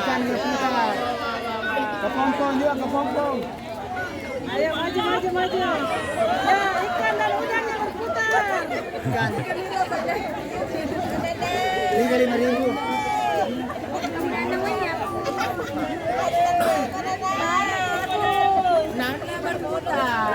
ikan berputar. Kepompong juga, kepompong. Ayo maju. Ya, ikan dan udang yang berputar. Ikan. Ini 5.000. Nana berputar.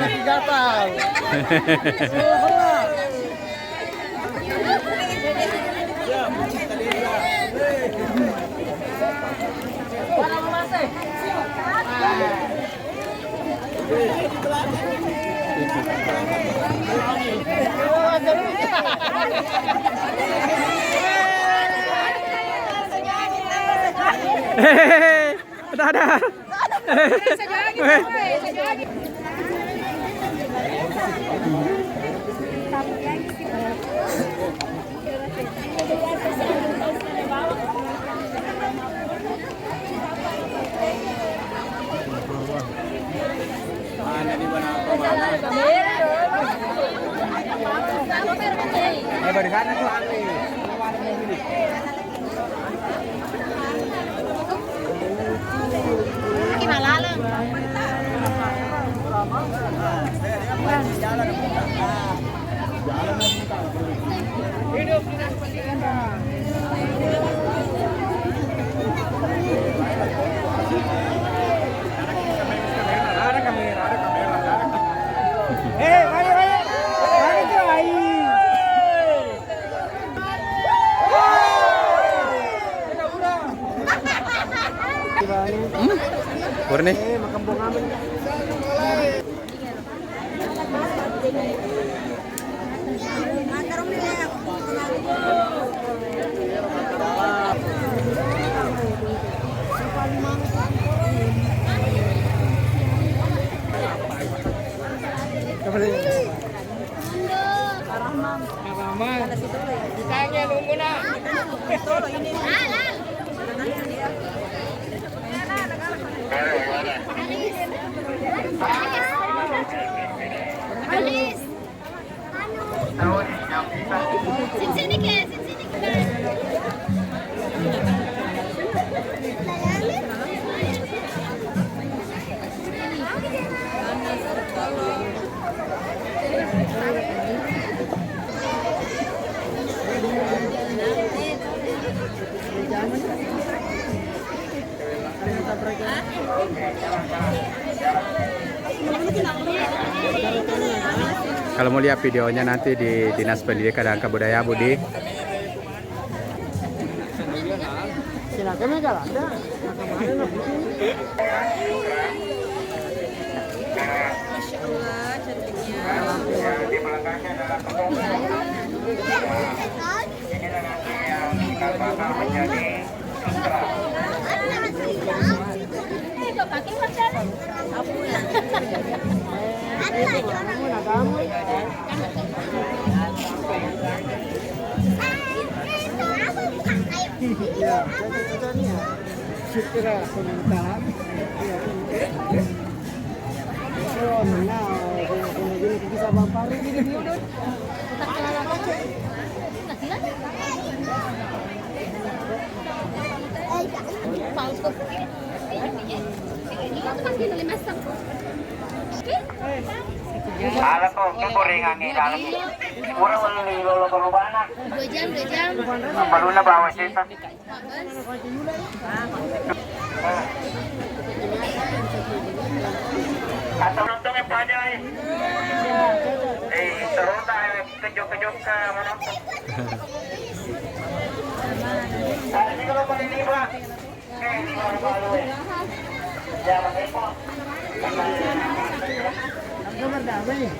Lagi gatal. Ada. Barisan itu angin. Purni. Ditanya nunggu nak. Sini ke. Kalau mau lihat videonya nanti di Dinas Pendidikan dan Kebudayaan Budi. Silakan aja lah. Ada. Ya, kita segera pemerintahan. Oh, mana? Kalau bisa bampar ini dulu. Alam ko, kukuringan ni alam ko. Pura wala ni lolo ko lubana. 2 jam. Baru na bawas ito. Atau nonton yang pada seru tayo kejok-kejok ka menonton. Ini kalau paling ini ba? Ini kalau baru jangan itu. Nomor berapa nih?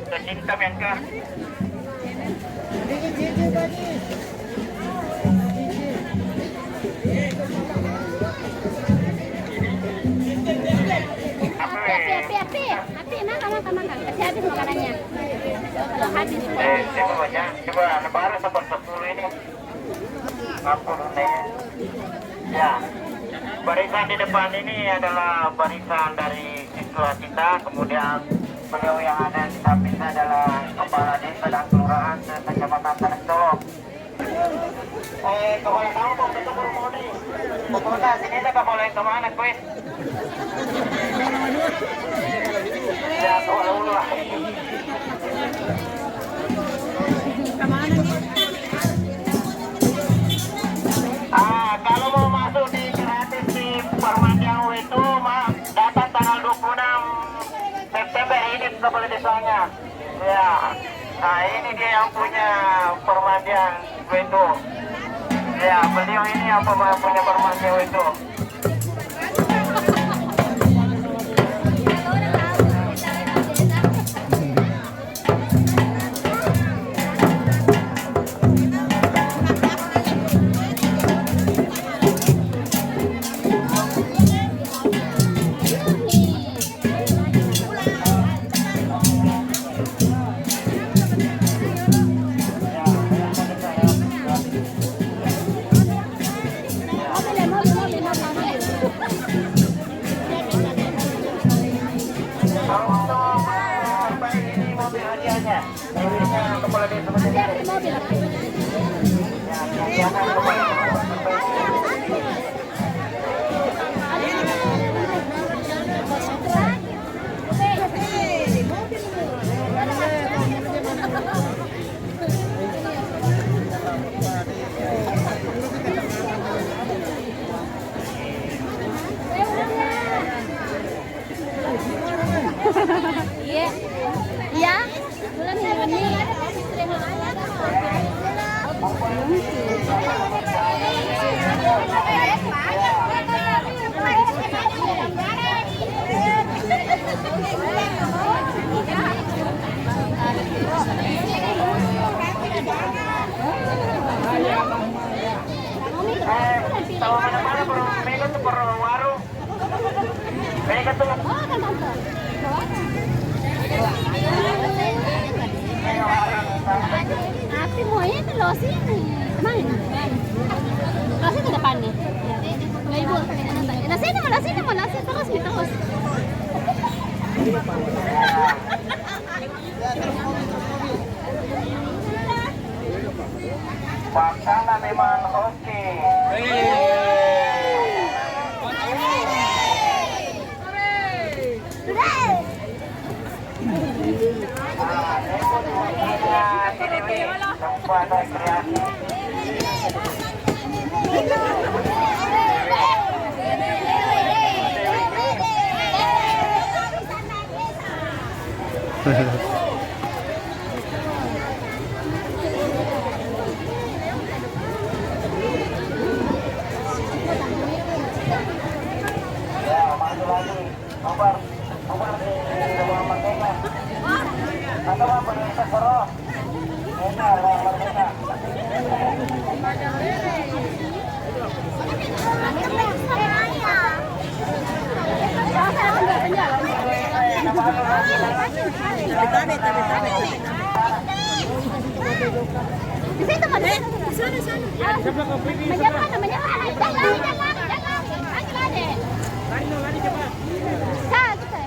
Kecinta Bianca. Api, makan. Kasih habis makanannya. Kalau habis. Coba lebaran 10 ini. Ampun, ya. Barisan di depan ini adalah barisan dari siswa kita, kemudian beliau yang ada di sampingnya adalah kepala desa dan kelurahan Kecamatan Tanah Colok. Kepala tahu mau ketemu Moni. Pokoknya sini kita boleh kemana, kuis? Ya, kalau ulah. Kalau mau masuk di gratis di Permandian itu datang tanggal 26 September ini sudah boleh desanya. Ya, nah ini dia yang punya Permandian itu. Ya, beliau ini yang punya Permandian itu. Iya. Iya. Bulan ini. Tahu mana-mana bro, mereka tuh perlu warung. Mereka tuh. Ate mo yan, losi yan eh. Kemana? Losi ke depan nih. Nggak ibu. Losi terus nih terus. Makanan memang oke. Tempat rekreasi. Ya, maju lagi. Obar di ruang merdeka. Atau apa di Soro? Ini ruang merdeka. Di situ kan? Di sana. Menyebar. Lari cepat. Kak, kita.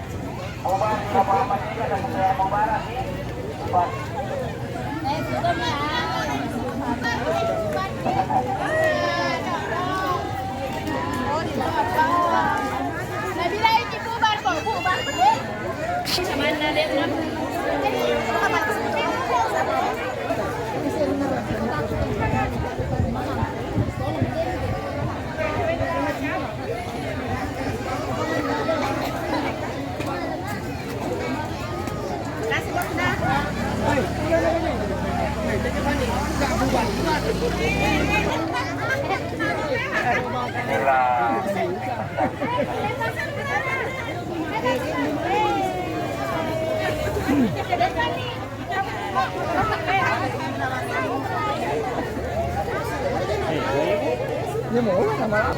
Obar di ruang merdeka dan saya mau barat nih. Ini mau sama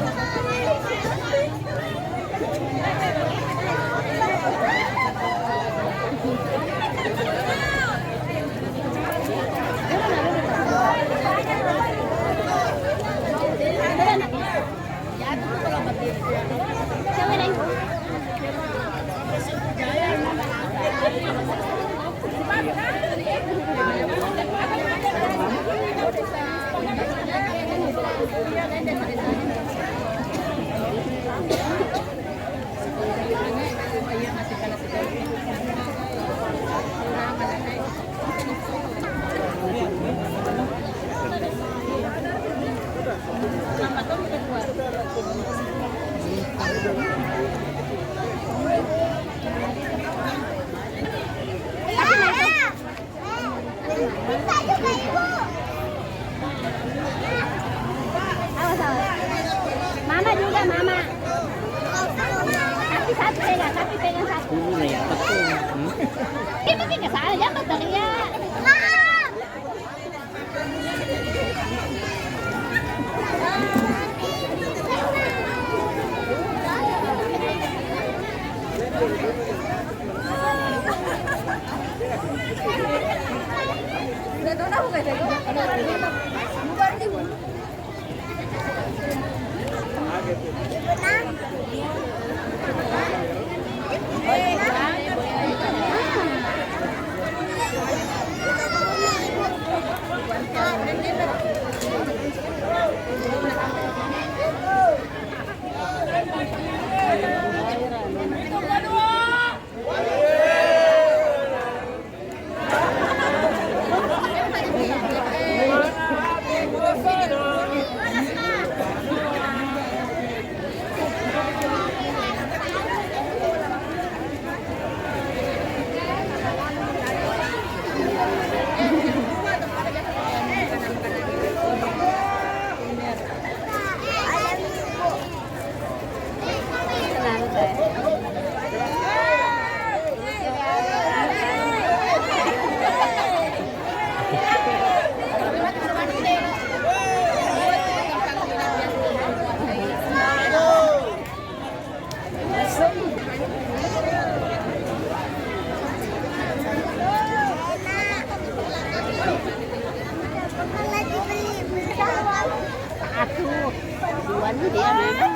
Tujuan dia memang.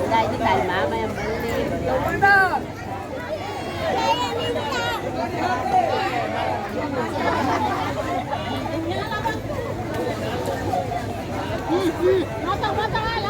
Udah ini tadi mama yang beli. Motong, ay.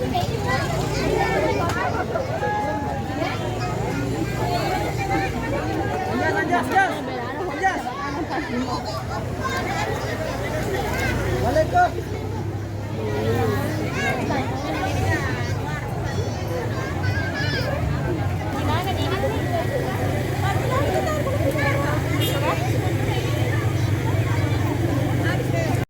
Okay.